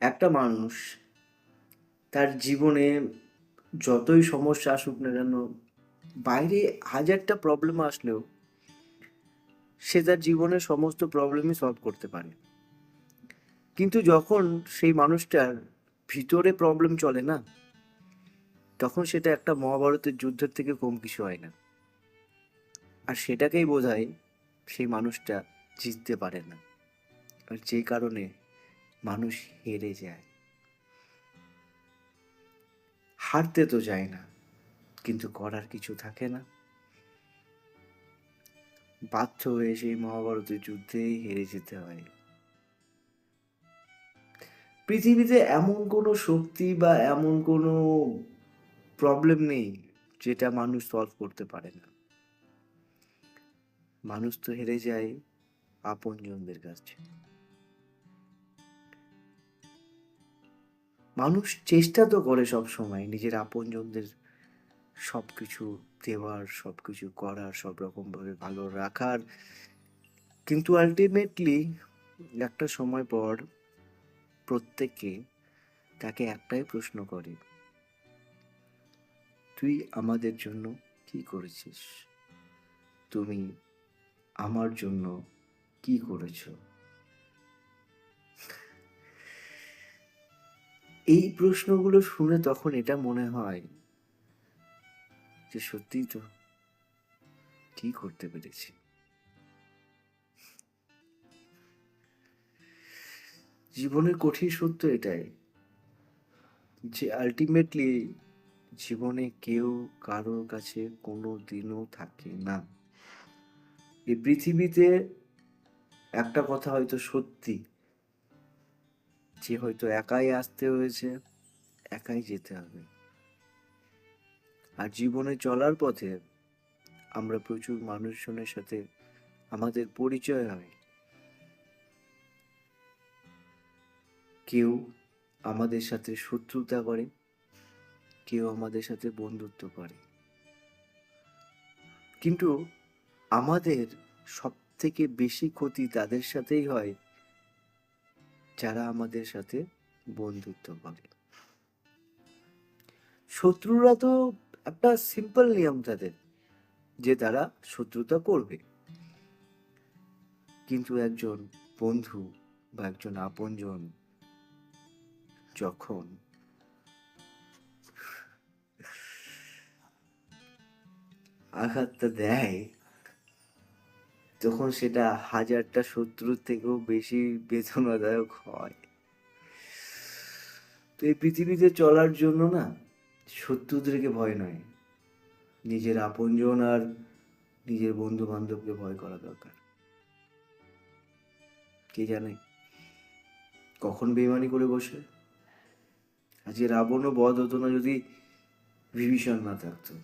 একটা মানুষ তার জীবনে যতই সমস্যা আসুক না কেন, বাইরে হাজারটা প্রবলেম আসলেও সে তার জীবনের সমস্ত প্রবলেমই সলভ করতে পারে। কিন্তু যখন সেই মানুষটার ভিতরে প্রবলেম চলে না, তখন সেটা একটা মহাভারতের যুদ্ধের থেকে কম কিছু হয় না। আর সেটাকেই বোঝায় সেই মানুষটা জিততে পারে না, আর যে কারণে মানুষ হেরে যায়। হারতে তো যায় না, কিন্তু করার কিছু থাকে না, বাধ্য হয়ে সেই মহাভারতের যুদ্ধে হেরে যেতে হয়। পৃথিবীতে এমন কোনো শক্তি বা এমন কোনো প্রবলেম নেই যেটা মানুষ সলভ করতে পারে না। মানুষ তো হেরে যায় আপনজনদের কাছে। মানুষ চেষ্টা তো করে সব সময় নিজের আপনজনদের সবকিছু দেওয়ার, সবকিছু করার, সব রকম ভাবে ভালো রাখার, কিন্তু আলটিমেটলি একটা সময় পর প্রত্যেকে তাকে একটাই প্রশ্ন করে, তুই আমাদের জন্য কি করেছিস? তুমি আমার জন্য কি করেছো? এই প্রশ্নগুলো শুনে তখন এটা মনে হয় যে সত্যিই তো কি করতে পেরেছি। জীবনের কঠিন সত্য এটাই যে আলটিমেটলি জীবনে কেউ কারোর কাছে কোনো দিনও থাকে না। এই পৃথিবীতে একটা কথা হয়তো সত্যি, যে হয়তো একাই আসতে হয়েছে, একাই যেতে হবে। আর জীবনে চলার পথে আমরা প্রচুর মানুষজনের সাথে আমাদের পরিচয় হয়। কেউ আমাদের সাথে শত্রুতা করে, কেউ আমাদের সাথে বন্ধুত্ব করে, কিন্তু আমাদের সব থেকে বেশি ক্ষতি তাদের সাথেই হয় যারা আমাদের সাথে বন্ধুত্ব করে। শত্রুরা তো একটা সিম্পল নিয়ম তাদের, যে তারা শত্রুতা করবে, কিন্তু একজন বন্ধু বা একজন আপনজন যখন আঘাতটা দেয়, তখন সেটা হাজারটা শত্রুর থেকেও বেশি বেদনাদায়ক হয়। তো এই পৃথিবীতে চলার জন্য না, শত্রুদেরকে ভয় নয়, নিজের আপনজন আর নিজের বন্ধু বান্ধবকে ভয় করা দরকার। কে জানে কখন বেইমানি করে বসে। আজকে রাবণও বধ হতো না যদি বিভীষণ না থাকতো।